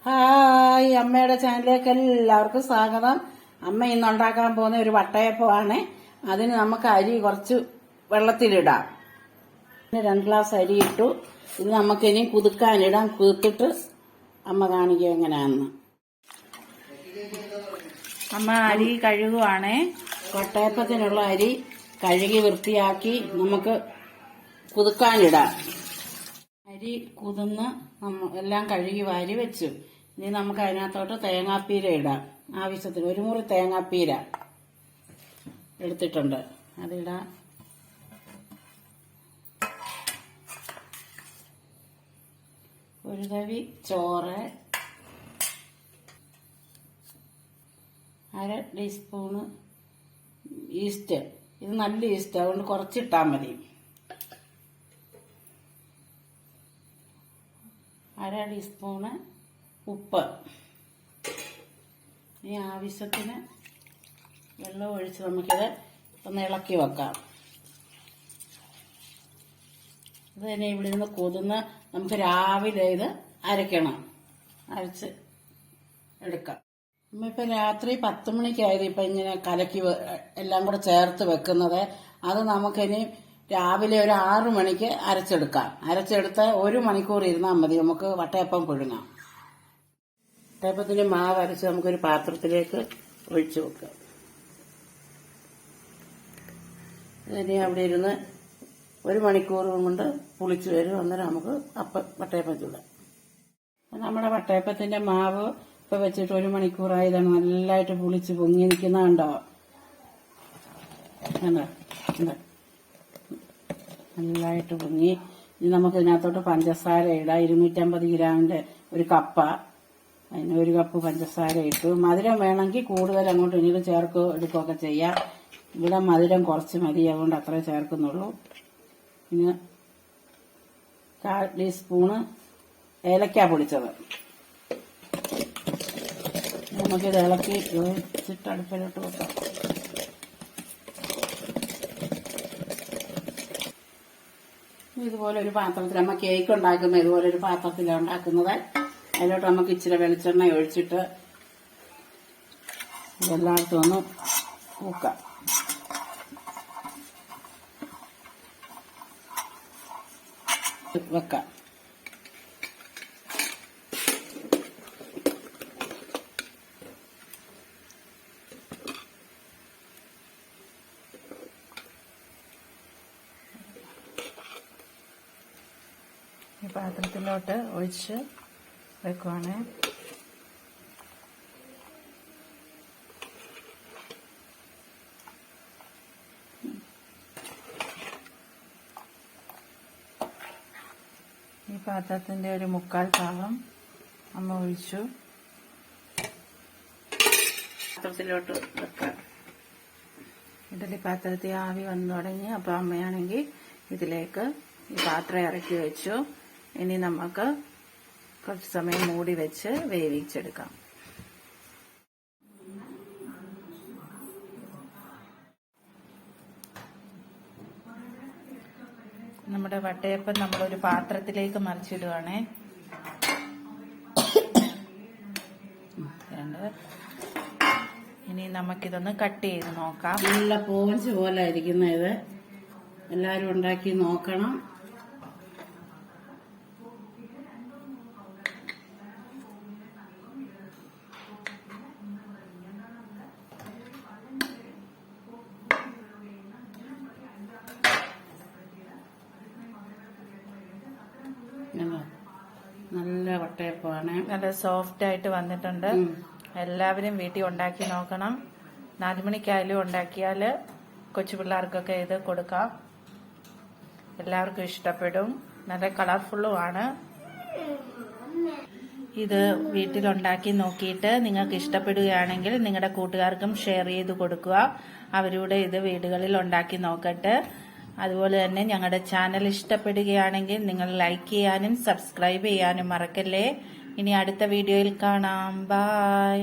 Hi, അമ്മയുടെ ചാനലിലേക്ക് എല്ലാവർക്കും സ്വാഗതം. അമ്മ ഇന്ന് ഉണ്ടാക്കാൻ പോകുന്ന ഒരു വട്ടയപ്പമാണ്. അതിന് നമുക്ക് അരി കുറച്ച് വെള്ളത്തിലിടാം. 2 ഗ്ലാസ് അരി ഇട്ടു. ഇത് നമുക്കിനി കുതുക്കാനിടാം. കുതിർത്തിട്ട് അമ്മ കാണിക്കുക എങ്ങനെയാണെന്ന്. അമ്മ അരി കഴുകുവാണേ. വട്ടയപ്പത്തിനുള്ള അരി കഴുകി വൃത്തിയാക്കി നമുക്ക് കുതുക്കാനിടാം. അരി കുതിർന്ന് എല്ലാം കഴുകി വാരി വെച്ചു. ഇനി നമുക്ക് അതിനകത്തോട്ട് തേങ്ങാപ്പീര ഇടാം. ആവശ്യത്തിന് 1 മുറി തേങ്ങാപ്പീര എടുത്തിട്ടുണ്ട്, അതിടാം. ഒരു തവി ചോറ്, 1/2 ടീസ്പൂണ് ഈസ്റ്റ്. ഇത് നല്ല ഈസ്റ്റ്, അതുകൊണ്ട് കുറച്ചിട്ടാൽ മതി. 1/2 ടീസ്പൂണ് ഉപ്പ്. ഈ ആവശ്യത്തിന് വെള്ളം ഒഴിച്ച് നമുക്കിത് ഒന്ന് ഇളക്കി വെക്കാം. ഇത് തന്നെ ഇവിടെ നിന്ന് കുതിർന്ന് നമുക്ക് രാവിലെ ഇത് അരയ്ക്കണം, അരച്ച് എടുക്കാം. നമ്മളിപ്പോൾ രാത്രി 10 മണിക്കായത് ഇപ്പം ഇങ്ങനെ കലക്കി എല്ലാം കൂടെ ചേർത്ത് വെക്കുന്നത്. അത് നമുക്കിനി രാവിലെ ഒരു 6 മണിക്ക് അരച്ചെടുക്കാം. അരച്ചെടുത്ത് 1 മണിക്കൂർ ഇരുന്നാൽ മതി. നമുക്ക് വട്ടയപ്പം പുഴുങ്ങാം. വട്ടയപ്പത്തിന് മാവ് അരച്ച് നമുക്കൊരു പാത്രത്തിലേക്ക് ഒഴിച്ചു വെക്കാം. ഇനി അവിടെ ഇരുന്ന് 1 മണിക്കൂർ കൊണ്ട് പുളിച്ചു വരും. അന്നേരം നമുക്ക് വട്ടയപ്പം ചൂടാം. നമ്മുടെ വട്ടയപ്പത്തിന്റെ മാവ് ഇപ്പം വെച്ചിട്ട് 1 മണിക്കൂറായതാണ്. നല്ലതായിട്ട് പുളിച്ച് പൊങ്ങി നിൽക്കുന്നതുണ്ടോ? നല്ലതായിട്ട് പൊങ്ങി. ഇനി നമുക്ക് ഇതിനകത്തോട്ട് പഞ്ചസാര ഇടാം. 250 ഗ്രാമിന്റെ ഒരു കപ്പ, അതിന് 1 കപ്പ് പഞ്ചസാര ഇട്ടു. മധുരം വേണമെങ്കിൽ കൂടുതൽ അങ്ങോട്ട് ഇനിയും എടുക്കുകയൊക്കെ ചെയ്യാം. ഇവിടെ മധുരം കുറച്ച് മതി, അതുകൊണ്ട് അത്രേ ചേർക്കുന്നുള്ളൂ. പിന്നെ 1/4 ടീസ്പൂണ് ഏലക്ക പൊടിച്ചത്. നമുക്കിത് ഇളക്കി വെച്ചിട്ട് അടുപ്പിലോട്ട് വെക്കാം. ഇതുപോലെ ഒരു പാത്രത്തിൽ, നമ്മൾ കേക്ക് ഉണ്ടാക്കുമ്പോൾ ഇതുപോലെ ഒരു പാത്രത്തിലാണ് ഉണ്ടാക്കുന്നത്. അതിലോട്ട് നമുക്ക് ഇച്ചിരി വെളിച്ചെണ്ണ ഒഴിച്ചിട്ട് എല്ലായിടത്തും ഒന്ന് പൂക്കാം. വെക്കാം. ഈ പാത്രത്തിലോട്ട് ഒഴിച്ച് വെക്കുവാണ്. ഈ പാത്രത്തിന്റെ ഒരു 1/4 ഭാഗം അമ്മ ഒഴിച്ചു. പാത്രത്തിലോട്ട് വെക്കാം. ഇഡലി പാത്രത്തിൽ ആവി വന്നു തുടങ്ങി. അപ്പൊ അമ്മയാണെങ്കിൽ ഇതിലേക്ക് ഈ പാത്രം ഇറക്കി വെച്ചു. ഇനി നമുക്ക് കുറച്ച് സമയം മൂടി വെച്ച് വേവിച്ചെടുക്കാം. നമ്മുടെ വട്ടയപ്പം നമ്മളൊരു പാത്രത്തിലേക്ക് മറിച്ചിടുവാണേ. ഇനി നമുക്കിതൊന്ന് കട്ട് ചെയ്ത് നോക്കാം. നല്ല പോഞ്ച് പോലെ ഇരിക്കുന്ന ഇത് എല്ലാവരും ഉണ്ടാക്കി നോക്കണം. നല്ല വട്ടയപ്പമാണ്. നല്ല സോഫ്റ്റ് ആയിട്ട് വന്നിട്ടുണ്ട്. എല്ലാവരും വീട്ടിൽ ഉണ്ടാക്കി നോക്കണം. 4 മണിക്കായാലും ഉണ്ടാക്കിയാൽ കൊച്ചു പിള്ളേർക്കൊക്കെ ഇത് കൊടുക്കാം. എല്ലാവർക്കും ഇഷ്ടപ്പെടും. നല്ല കളർഫുള്ളുമാണ്. ഇത് വീട്ടിലുണ്ടാക്കി നോക്കിയിട്ട് നിങ്ങൾക്ക് ഇഷ്ടപ്പെടുകയാണെങ്കിൽ നിങ്ങളുടെ കൂട്ടുകാർക്കും ഷെയർ ചെയ്ത് കൊടുക്കുക. അവരുടെ ഇത് വീടുകളിൽ ഉണ്ടാക്കി നോക്കട്ടെ. അതുപോലെ തന്നെ ഞങ്ങളുടെ ചാനൽ ഇഷ്ടപ്പെടുകയാണെങ്കിൽ നിങ്ങൾ ലൈക്ക് ചെയ്യാനും സബ്സ്ക്രൈബ് ചെയ്യാനും മറക്കല്ലേ. ഇനി അടുത്ത വീഡിയോയിൽ കാണാം. ബൈ.